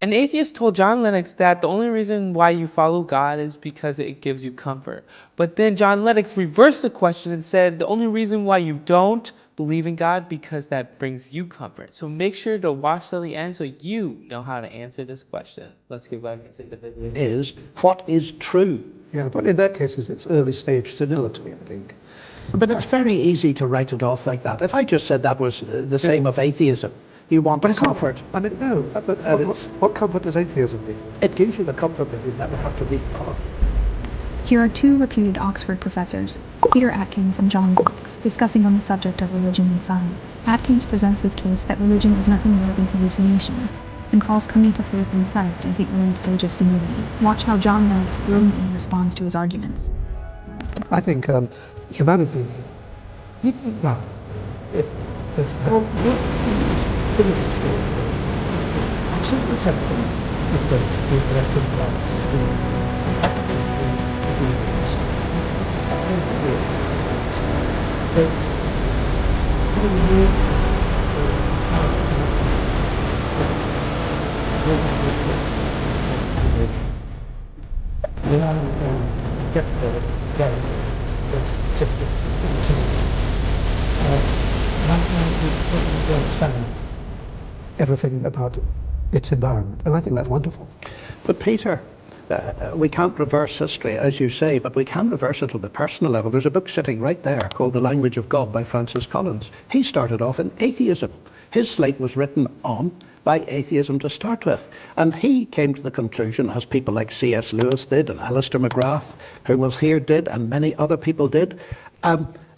An atheist told John Lennox that the only reason why you follow God is because it gives you comfort. But then John Lennox reversed the question and said the only reason why you don't believe in God because that brings you comfort. So make sure to watch till the end so you know how to answer this question. Let's go back and see the video. Is what is true. Yeah, but in that case, it's early stage senility, I think. But it's very easy to write it off like that. If I just said that was the same of atheism, you want comfort. I mean, no, but what comfort does atheism give? It gives you the comfort that you never have to meet God. Here are two reputed Oxford professors, Peter Atkins and John Lennox, discussing on the subject of religion and science. Atkins presents his case that religion is nothing more than hallucination, and calls coming to faith in Christ as the early stage of senility. Watch how John Lennox brilliantly responds to his arguments. I think humanity. Well, absolutely something that we recognize. Everything about its environment, and I think that's wonderful. But Peter, we can't reverse history, as you say, but we can reverse it on the personal level. There's a book sitting right there called The Language of God by Francis Collins. He started off in atheism. His slate was written on by atheism to start with. And he came to the conclusion, as people like C.S. Lewis did, and Alistair McGrath, who was here, did, and many other people did,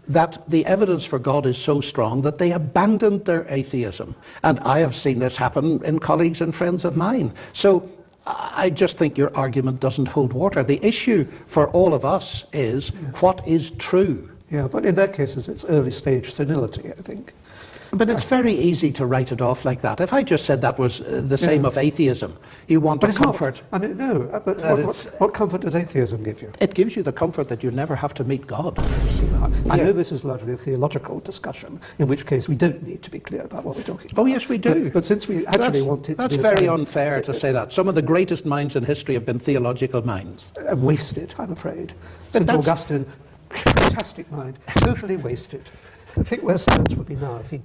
that the evidence for God is so strong that they abandoned their atheism. And I have seen this happen in colleagues and friends of mine. So I just think your argument doesn't hold water. The issue for all of us is what is true. Yeah, but in that case, it's early stage senility, I think. But it's very easy to write it off like that. If I just said that was the same of atheism, you want But a comfort. I mean, no, but what comfort does atheism give you? It gives you the comfort that you never have to meet God. I know this is largely a theological discussion, in which case we don't need to be clear about what we're talking about. Oh, yes, we do. But since we actually want it to That's be very unfair to say that. Some of the greatest minds in history have been theological minds. Wasted, I'm afraid. But St. Augustine, fantastic mind, totally wasted. I think where science would be now if he'd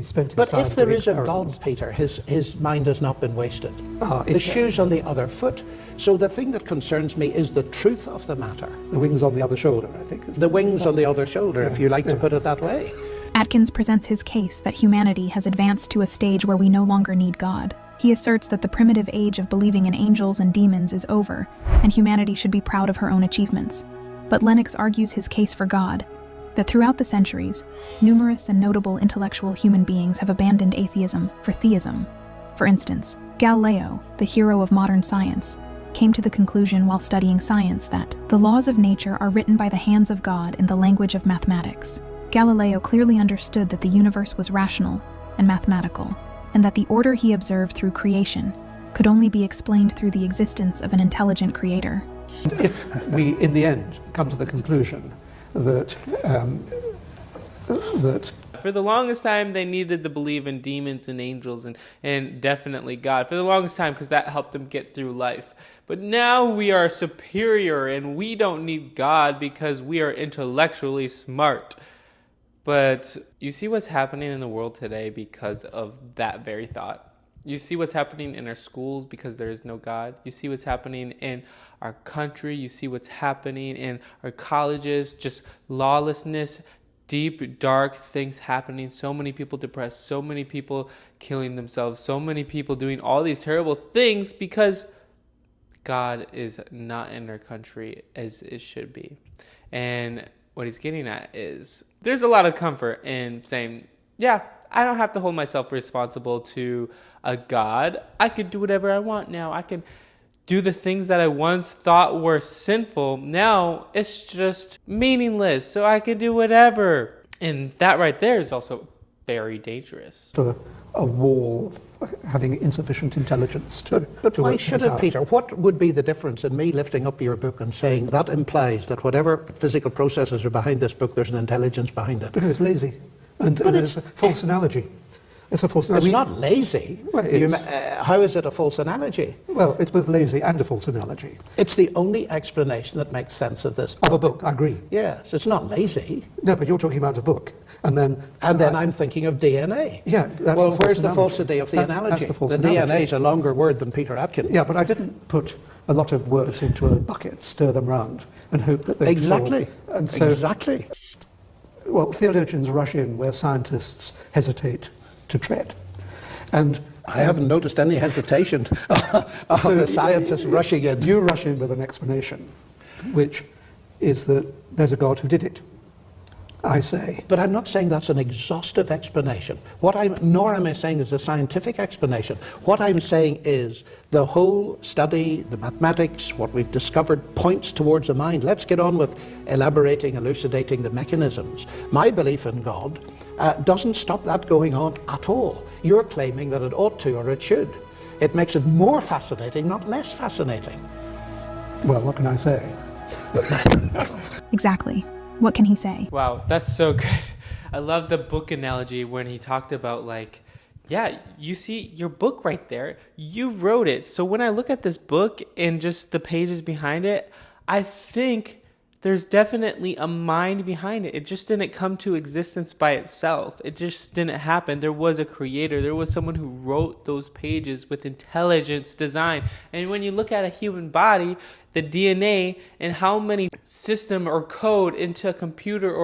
spent his But time if there doing is a experiments. God, Peter, his mind has not been wasted. If The shoe's on the other foot. So the thing that concerns me is the truth of the matter. The wings on the other shoulder, I think. The wings on the other shoulder, if you like to put it that way. Atkins presents his case that humanity has advanced to a stage where we no longer need God. He asserts that the primitive age of believing in angels and demons is over, and humanity should be proud of her own achievements. But Lennox argues his case for God, that throughout the centuries, numerous and notable intellectual human beings have abandoned atheism for theism. For instance, Galileo, the hero of modern science, came to the conclusion while studying science that the laws of nature are written by the hands of God in the language of mathematics. Galileo clearly understood that the universe was rational and mathematical, and that the order he observed through creation could only be explained through the existence of an intelligent creator. If we, in the end, come to the conclusion that For the longest time, they needed to believe in demons and angels and definitely God. For the longest time, because that helped them get through life. But now we are superior and we don't need God because we are intellectually smart. But you see what's happening in the world today because of that very thought. You see what's happening in our schools because there is no God. You see what's happening in our country. You see what's happening in our colleges, just lawlessness, deep, dark things happening. So many people depressed, so many people killing themselves, so many people doing all these terrible things because God is not in our country as it should be. And what he's getting at is there's a lot of comfort in saying, yeah, I don't have to hold myself responsible to a God. I can do whatever I want now. I can do the things that I once thought were sinful. Now it's just meaningless. So I can do whatever. And that right there is also very dangerous. a wall of having insufficient intelligence to But to why work should things it, out. Peter? What would be the difference in me lifting up your book and saying that implies that whatever physical processes are behind this book, there's an intelligence behind it? Because it's lazy and it's a false analogy. It's a false It's analogy. not lazy. Well, it is. How is it a false analogy? Well, it's both lazy and a false analogy. It's the only explanation that makes sense of this book. Of a book, I agree. Yes, it's not lazy. No, but you're talking about a book. And then I'm thinking of DNA. Yeah, that's well, the false where's the analogy. falsity of the analogy? That's the false DNA analogy. is a longer word than Peter Atkins. Yeah, but I didn't put a lot of words into a bucket, stir them round, and hope that they Exactly. fall. And so, Exactly. well, theologians rush in where scientists hesitate to tread. And I haven't noticed any hesitation of the scientists rushing in. you rush in with an explanation, which is that there's a God who did it. I say. But I'm not saying that's an exhaustive explanation. Nor am I saying it's a scientific explanation. What I'm saying is the whole study, the mathematics, what we've discovered points towards a mind. Let's get on with elaborating, elucidating the mechanisms. My belief in God doesn't stop that going on at all. You're claiming that it ought to or it should. It makes it more fascinating, not less fascinating. Well, what can I say? Exactly. What can he say? Wow, that's so good. I love the book analogy when he talked about like, yeah, you see your book right there. You wrote it. So when I look at this book and just the pages behind it, I think there's definitely a mind behind it. It just didn't come to existence by itself. It just didn't happen. There was a creator. There was someone who wrote those pages with intelligence, design. And when you look at a human body, the DNA and how many system or code into a computer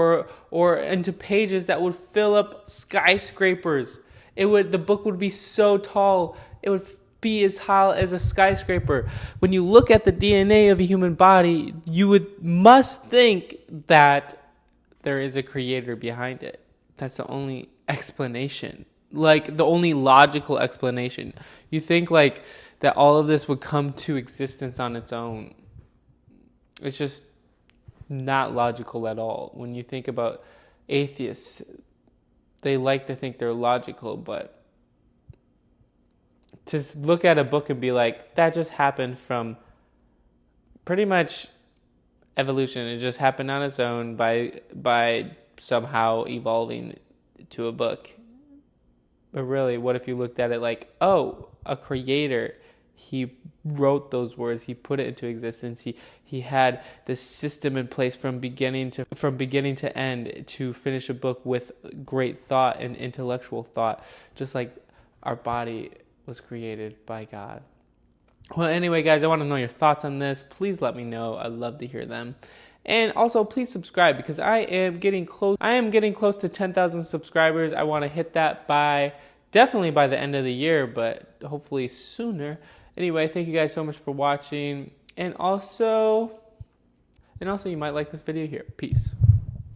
or into pages that would fill up skyscrapers. The book would be so tall. It would be as tall as a skyscraper. When you look at the DNA of a human body, you must think that there is a creator behind it. That's the only explanation. Like the only logical explanation. You think like that all of this would come to existence on its own. It's just not logical at all. When you think about atheists, they like to think they're logical, but to look at a book and be like, that just happened from pretty much evolution. It just happened on its own by somehow evolving to a book. But really, what if you looked at it like, oh, a creator, he wrote those words, he put it into existence, he had this system in place from beginning to end to finish a book with great thought and intellectual thought, just like our body was created by God. Well, anyway, guys, I want to know your thoughts on this. Please let me know. I'd love to hear them. And also, please subscribe because I am getting close to 10,000 subscribers. I want to hit that definitely by the end of the year, but hopefully sooner. Anyway, thank you guys so much for watching. And also you might like this video here. Peace.